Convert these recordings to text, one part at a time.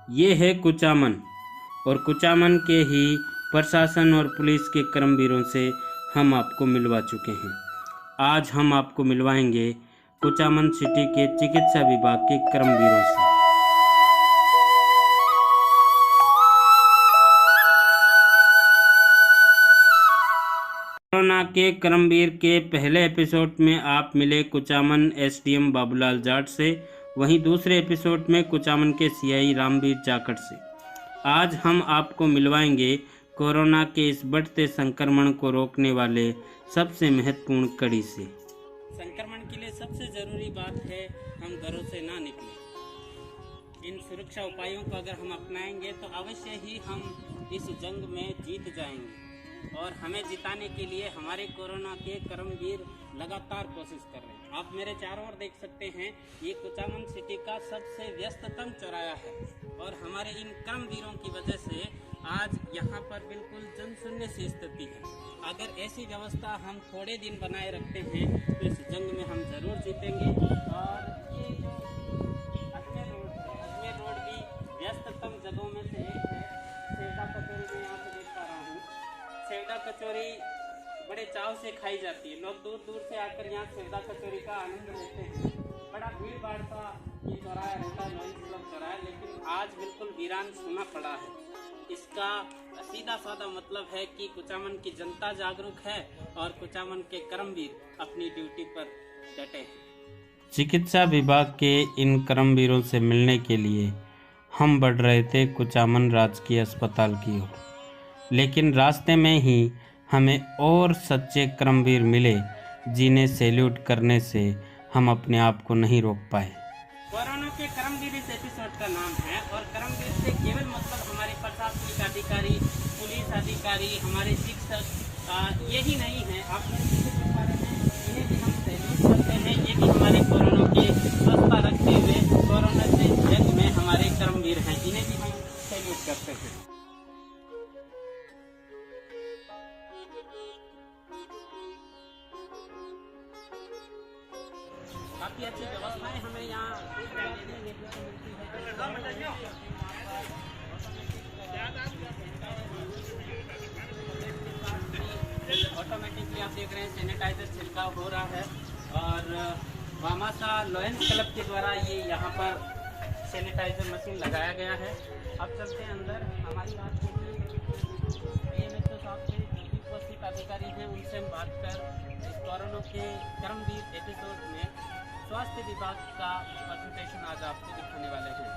ये है कुचामन और कुचामन के ही प्रशासन और पुलिस के कर्मवीरों से हम आपको मिलवा चुके हैं। आज हम आपको मिलवाएंगे कुचामन सिटी के चिकित्सा विभाग के कर्मवीरों से। कोरोना के कर्मवीर के पहले एपिसोड में आप मिले कुचामन एसडीएम बाबूलाल जाट से, वहीं दूसरे एपिसोड में कुचामन के सीआई रामवीर जाखड़ से। आज हम आपको मिलवाएंगे कोरोना के इस बढ़ते संक्रमण को रोकने वाले सबसे महत्वपूर्ण कड़ी से। संक्रमण के लिए सबसे जरूरी बात है हम घरों से ना निकलें। इन सुरक्षा उपायों को अगर हम अपनाएंगे तो अवश्य ही हम इस जंग में जीत जाएंगे और हमें जिताने के लिए हमारे कोरोना के कर्मवीर लगातार कोशिश कर रहे हैं। आप मेरे चारों ओर देख सकते हैं, ये कुचामन सिटी का सबसे व्यस्ततम चौराहा है और हमारे इन कर्मवीरों की वजह से आज यहाँ पर बिल्कुल जनशून्य सी स्थिति है। अगर ऐसी व्यवस्था हम थोड़े दिन बनाए रखते हैं तो इस जंग में हम जरूर जीतेंगे। और ये जो अजमेर रोड भी व्यस्ततम जगहों में से एक है। सेवदा कचौरी में यहाँ से देख पा रहा हूँ, सेवदा कचौरी बड़े चाव से खाई जाती है। लोग दूर दूर से आकर यहाँ सेवदा कचौरी का आनंद लेते हैं। बड़ा भीड़ भाड़ का ये चौराहा रहता है, लॉयंस क्लब चौराहा, लेकिन आज बिल्कुल वीरान सुना पड़ा है। इसका सीधा साधा मतलब है कि कुचामन की जनता जागरूक है और कुचामन के कर्मवीर अपनी ड्यूटी पर डटे हैं। चिकित्सा विभाग के इन कर्मवीरों से मिलने के लिए हम बढ़ रहे थे कुचामन राजकीय अस्पताल की ओर, लेकिन रास्ते में ही हमें और सच्चे कर्मवीर मिले जिन्हें सैल्यूट करने से हम अपने आप को नहीं रोक पाए। कोरोना के कर्मवीर इस एपिसोड का नाम है और कर्मवीर से केवल मतलब हमारे प्रशासनिक अधिकारी, पुलिस अधिकारी, हमारे शिक्षक यही नहीं है। आप इन्हें भी हम सैल्यूट करते हैं। ये भी हमारे कोरोना की व्यवस्था रखते हुए कोरोना से जंग में हमारे कर्मवीर हैं, इन्हें भी हम सैल्यूट करते हैं। काफ़ी अच्छी व्यवस्थाएं हमें यहाँ देखने को मिलती है। ऑटोमेटिकली आप देख रहे हैं सैनिटाइजर छिड़काव हो रहा है और वामासा लॉयंस क्लब के द्वारा ये यहाँ पर सैनिटाइजर मशीन लगाया गया है। अब चलते हैं अंदर। हमारी बात उपस्थित अधिकारी हैं, उनसे हम बात कर इस कोरोना के कर्मवीर एपिसोड में स्वास्थ्य विभाग का प्रेजेंटेशन आज आपको दिखाने वाले हैं।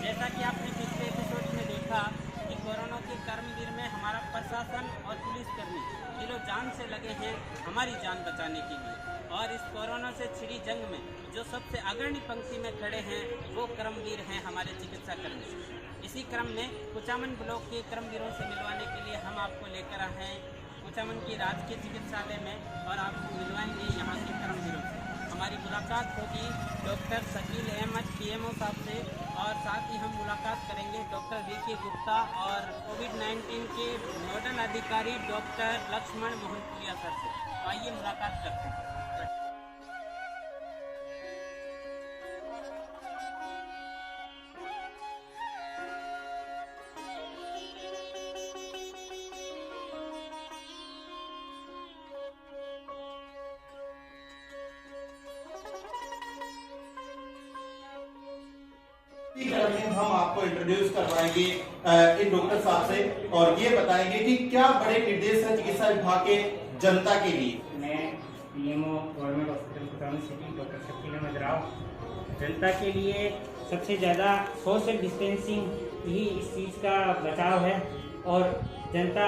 जैसा कि आपने पिछले एपिसोड में देखा कि कोरोना के कर्मवीर में हमारा प्रशासन और पुलिसकर्मी दिलो जान से लगे हैं हमारी जान बचाने के लिए, और इस कोरोना से छिड़ी जंग में जो सबसे अग्रणी पंक्ति में खड़े हैं वो कर्मवीर हैं हमारे चिकित्सा कर्मी। इसी क्रम में कुचामन ब्लॉक के कर्मवीरों से मिलवाने के लिए हम आपको लेकर आए हैं कुचामन की राजकीय चिकित्सालय में और आपको मिलवाएंगे यहाँ के कर्मवीरों से। हमारी मुलाकात होगी डॉक्टर शकील अहमद पीएमओ साहब से और साथ ही हम मुलाकात करेंगे डॉक्टर वीके गुप्ता और कोविड-19 के नोडल अधिकारी डॉक्टर लक्ष्मण मोहनपुरिया सर से। आइए मुलाकात करते हैं। हम आपको इंट्रोड्यूस करवाएंगे इन डॉक्टर साहब से और ये बताएंगे कि क्या बड़े निर्देश है चिकित्सा विभाग के जनता के लिए। मैं PMO government hospital Kuchaman city doctor Shakeel Ahmed Rao जनता के लिए सबसे ज़्यादा सोशल डिस्टेंसिंग ही इस चीज़ का बचाव है और जनता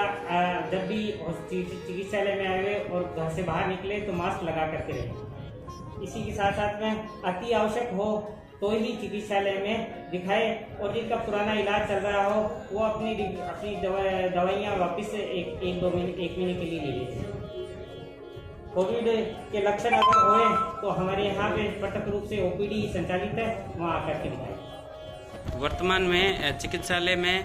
जब भी चिकित्सालय में आए और घर से बाहर निकले तो मास्क लगा करके रहे। इसी के साथ साथ में अति आवश्यक हो तो ही चिकित्सालय में दिखाए और जिनका पुराना इलाज चल रहा हो वो अपनी दवाइयाँ वापस एक महीने के लिए ले लीजिए। कोविड के लक्षण अगर होए तो हमारे यहाँ पे प्रत्यक्ष रूप से ओपीडी संचालित है, वहाँ आकर के दिखाए। वर्तमान में चिकित्सालय में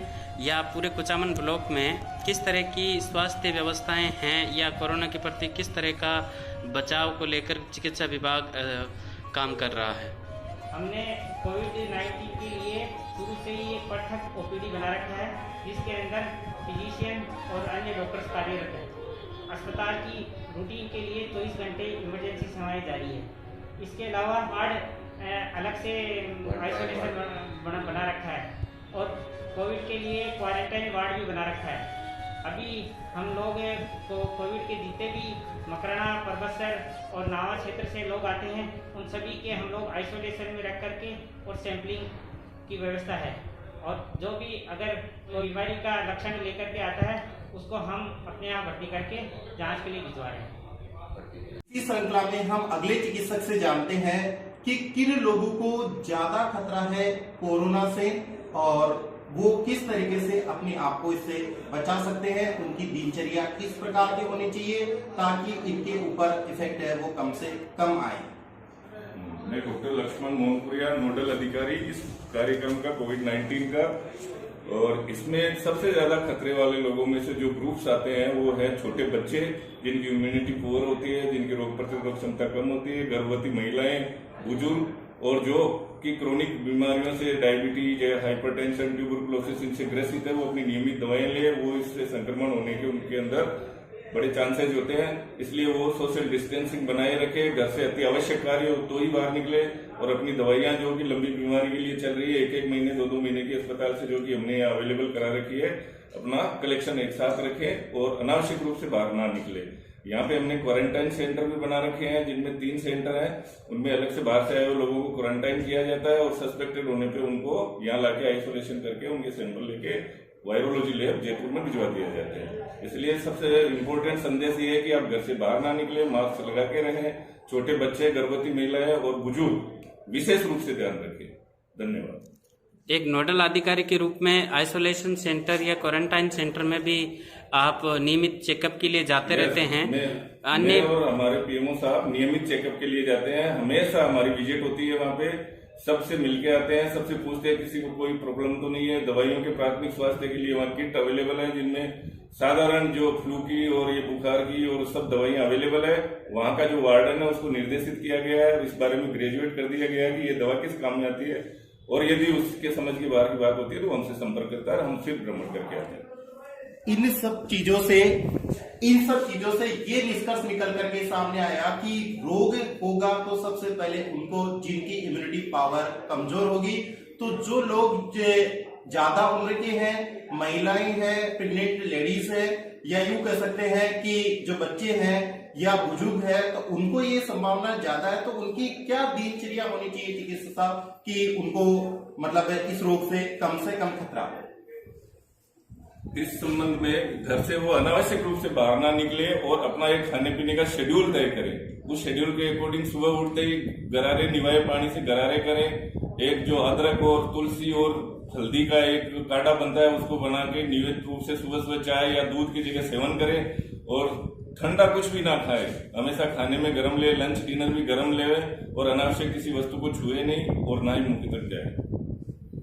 या पूरे कुचामन ब्लॉक में किस तरह की स्वास्थ्य व्यवस्थाएं हैं या कोरोना के प्रति किस तरह का बचाव को लेकर चिकित्सा विभाग काम कर रहा है? हमने कोविड-19 के लिए शुरू से ही एक पृथक ओपीडी बना रखा है, जिसके अंदर फिजिशियन और अन्य डॉक्टर्स कार्यरत हैं। अस्पताल की रूटीन के लिए 24 घंटे इमरजेंसी सेवाएं जारी है। इसके अलावा वार्ड अलग से आइसोलेशन बना रखा है और कोविड के लिए क्वारंटाइन वार्ड भी बना रखा है। अभी हम लोग कोविड के जितने भी मकराना, परबसर और नावा क्षेत्र से लोग आते हैं, उन सभी के हम लोग आइसोलेशन में रख करके और सैंपलिंग की व्यवस्था है। और जो भी अगर कोई बीमारी का लक्षण लेकर के आता है, उसको हम अपने यहाँ भर्ती करके जांच के लिए भिजवा रहे हैं। इस श्रृंखला में हम अगले चिकित्सक से जानते हैं कि किन लोगों को ज्यादा खतरा है कोरोना से और वो किस तरीके से अपने आप को इससे बचा सकते हैं, उनकी दिनचर्या किस प्रकार की होनी चाहिए ताकि इनके ऊपर इफेक्ट है वो कम से कम आए। मैं डॉक्टर लक्ष्मण मोहनपुरिया, नोडल अधिकारी इस कार्यक्रम का कोविड-19 का। और इसमें सबसे ज्यादा खतरे वाले लोगों में से जो ग्रुप्स आते हैं वो है छोटे बच्चे जिनकी इम्यूनिटी पुअर होती है, जिनकी रोग प्रतिरोधक क्षमता कम होती है, गर्भवती महिलाएं, बुजुर्ग और जो कि क्रोनिक बीमारियों से डायबिटीज या हाइपरटेंशन, ट्यूबरकुलोसिस इनसे ग्रसित है, वो अपनी नियमित दवाएं ले, वो इससे संक्रमण होने के उनके अंदर बड़े चांसेस होते हैं। इसलिए वो सोशल डिस्टेंसिंग बनाए रखे, घर से अति आवश्यक कार्य हो तो ही बाहर निकले और अपनी दवाइयां जो कि लंबी बीमारी के लिए चल रही है, 1-1 महीने 2-2 महीने की अस्पताल से जो कि हमने यहाँ अवेलेबल करा रखी है, अपना कलेक्शन एक साथ रखें और अनावश्यक रूप से बाहर ना निकले। यहाँ पे हमने क्वारंटाइन सेंटर भी बना रखे हैं, जिनमें 3 सेंटर हैं। उनमें अलग से बाहर से आए हुए लोगों को क्वारंटाइन किया जाता है और सस्पेक्टेड होने पे उनको यहाँ लाके आइसोलेशन करके उनके सैंपल लेके वायरोलॉजी लैब जयपुर में भिजवा दिए जाते हैं। इसलिए सबसे इम्पोर्टेंट संदेश ये है कि आप घर से बाहर ना निकले, मास्क लगा के रहें, छोटे बच्चे, गर्भवती महिलाएं और बुजुर्ग विशेष रूप से ध्यान रखें। धन्यवाद। एक नोडल अधिकारी के रूप में आइसोलेशन सेंटर या क्वारंटाइन सेंटर में भी आप नियमित चेकअप के लिए जाते रहते हैं। अन्य और हमारे पीएमओ साहब नियमित चेकअप के लिए जाते हैं। हमेशा हमारी विजिट होती है, वहाँ पे सबसे मिलके आते हैं, सबसे पूछते हैं किसी को कोई प्रॉब्लम तो नहीं है। दवाइयों के प्राथमिक स्वास्थ्य के लिए वहाँ किट अवेलेबल है, जिनमें साधारण जो फ्लू की और ये बुखार की और सब दवाइयां अवेलेबल है। वहाँ का जो वार्डन है उसको निर्देशित किया गया है, इस बारे में ग्रेजुएट कर दिया गया है कि ये दवा किस काम में आती है और यदि उसके समझ की बाहर की बात होती है तो हमसे संपर्क करता है, हम फिर भ्रमण करके आते हैं। इन सब चीजों से ये निष्कर्ष निकल करके सामने आया कि रोग होगा तो सबसे पहले उनको जिनकी इम्यूनिटी पावर कमजोर होगी, तो जो लोग ज्यादा उम्र के हैं, महिलाएं हैं, प्रेग्नेंट लेडीज है, या यूं कह सकते हैं कि जो बच्चे हैं या बुजुर्ग है, तो उनको ये संभावना ज्यादा है। तो उनकी क्या दिनचर्या होनी चाहिए चिकित्सक साहब कि उनको मतलब इस रोग से कम खतरा हो? इस संबंध में घर से वो अनावश्यक रूप से बाहर ना निकले और अपना एक खाने पीने का शेड्यूल तय करें। उस शेड्यूल के अकॉर्डिंग सुबह उठते ही गरारे निवाए पानी से गरारे करें। एक जो अदरक और तुलसी और हल्दी का एक काढ़ा बनता है उसको बना के नियमित रूप से सुबह सुबह चाय या दूध की जगह सेवन करें और ठंडा कुछ भी ना खाए। हमेशा खाने में गर्म ले, लंच डिनर भी गर्म ले और अनावश्यक किसी वस्तु को छुए नहीं और ना ही मुंह की तरफ जाए।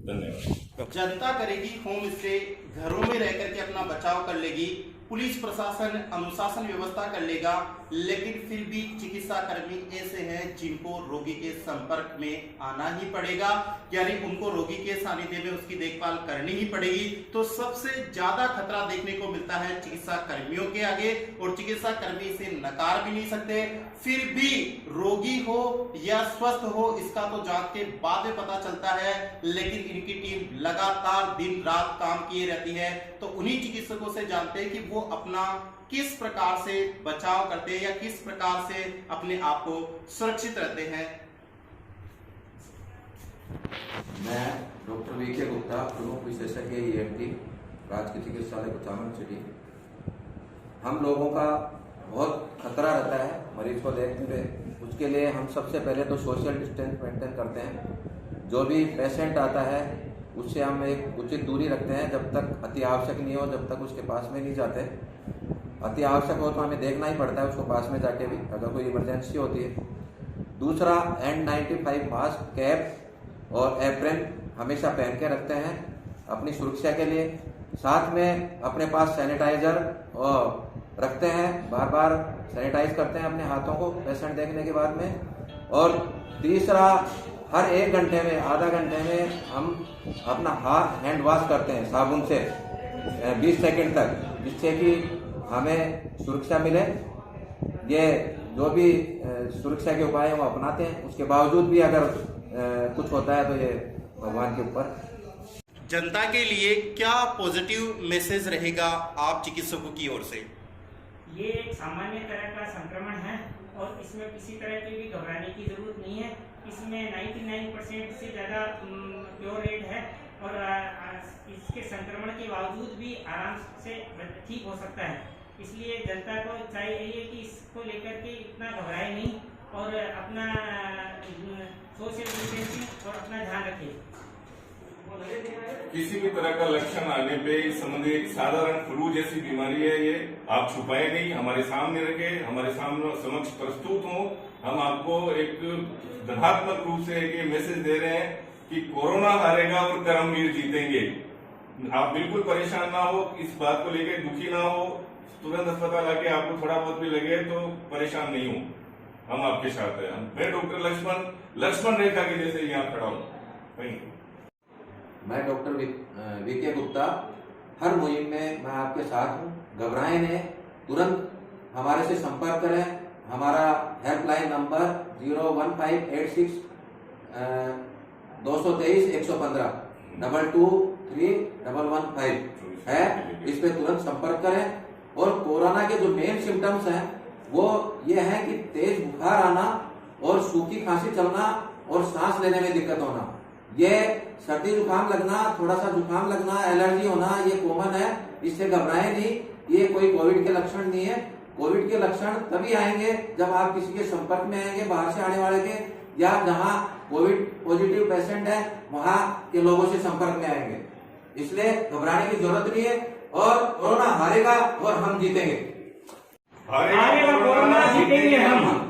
धन्यवाद। जनता करेगी होम स्टे, घरों में रह करके अपना बचाव कर लेगी, पुलिस प्रशासन अनुशासन व्यवस्था कर लेगा, लेकिन फिर भी चिकित्सा कर्मी ऐसे हैं जिनको रोगी के संपर्क में आना ही पड़ेगा, यानी उनको रोगी के सानिध्य में उसकी देखभाल करनी ही पड़ेगी। तो सबसे ज्यादा खतरा देखने को मिलता है चिकित्सा कर्मियों के आगे, और चिकित्सा कर्मी इसे नकार भी नहीं सकते। फिर भी रोगी हो या स्वस्थ हो इसका तो जांच के बाद में पता चलता है, लेकिन इनकी टीम लगातार दिन रात काम किए रहती है। तो उन्हीं चिकित्सकों से जानते हैं कि वो अपना किस प्रकार से बचाव करते हैं या किस प्रकार से अपने आप को सुरक्षित रहते हैं। मैं डॉक्टर वीके गुप्ता, प्रमुख विशेषज्ञ ENT, राजकीय चिकित्सालय कुचामन सिटी। हम लोगों का बहुत खतरा रहता है मरीज को देखते हुए। उसके लिए हम सबसे पहले तो सोशल डिस्टेंस मेंटेन करते हैं। जो भी पेशेंट आता है उससे हम एक उचित दूरी रखते हैं, जब तक अति आवश्यक नहीं हो जब तक उसके पास में नहीं जाते। अति आवश्यक हो तो हमें देखना ही पड़ता है उसको पास में जाके भी, अगर कोई इमरजेंसी होती है। दूसरा, N95 मास्क, कैप और एप्रन हमेशा पहन के रखते हैं अपनी सुरक्षा के लिए। साथ में अपने पास सैनिटाइजर और रखते हैं, बार बार सैनिटाइज करते हैं अपने हाथों को पेशेंट देखने के बाद में। और तीसरा, हर 1 घंटे में, आधा घंटे में हम अपना हाथ हैंड वॉश करते हैं साबुन से 20 सेकंड तक, जिससे कि हमें सुरक्षा मिले। ये जो भी सुरक्षा के उपाय हैं वो अपनाते हैं, उसके बावजूद भी अगर कुछ होता है तो ये भगवान के ऊपर। जनता के लिए क्या पॉजिटिव मैसेज रहेगा आप चिकित्सकों की ओर से? ये एक सामान्य तरह का संक्रमण है और इसमें किसी तरह की भी घबराने की जरूरत नहीं है। इसमें 99% से ज़्यादा क्योर रेट है और इसके संक्रमण के बावजूद भी आराम से ठीक हो सकता है। इसलिए जनता को चाहिए कि इसको लेकर के इतना घबराए नहीं और अपना सोशल डिस्टेंसिंग और अपना ध्यान रखें। किसी भी तरह का लक्षण आने पे इस संबंधी एक साधारण फ्लू जैसी बीमारी है, ये आप छुपाए नहीं, हमारे सामने रखे, हमारे सामने समक्ष प्रस्तुत हो। हम आपको एक धनात्मक रूप से एक मैसेज दे रहे हैं कि कोरोना हारेगा और कर्मवीर जीतेंगे। आप बिल्कुल परेशान ना हो, इस बात को लेकर दुखी ना हो। तुरंत अस्पताल आके आपको थोड़ा बहुत भी लगे तो परेशान नहीं हो, हम आपके साथ हैं। मैं डॉक्टर लक्ष्मण रेखा के जैसे यहाँ खड़ा हूँ। मैं डॉक्टर वीके गुप्ता, हर मुहिम में मैं आपके साथ हूँ। घबराएं नहीं, तुरंत हमारे से संपर्क करें। हमारा हेल्पलाइन नंबर 01586 223 115 223 है। इस पे तुरंत संपर्क करें। और कोरोना के जो मेन सिम्टम्स हैं वो ये है कि तेज बुखार आना और सूखी खांसी चलना और सांस लेने में दिक्कत होना। ये सर्दी जुकाम लगना, थोड़ा सा जुकाम लगना, एलर्जी होना, ये कॉमन है। इससे घबराएं नहीं, ये कोई कोविड के लक्षण नहीं है। कोविड के लक्षण तभी आएंगे जब आप किसी के संपर्क में आएंगे, बाहर से आने वाले के, या जहां कोविड पॉजिटिव पेशेंट है वहां के लोगों से संपर्क में आएंगे। इसलिए घबराने की जरूरत नहीं है और कोरोना हारेगा और हम जीतेंगे। हारेगा कोरोना, जीतेंगे हम।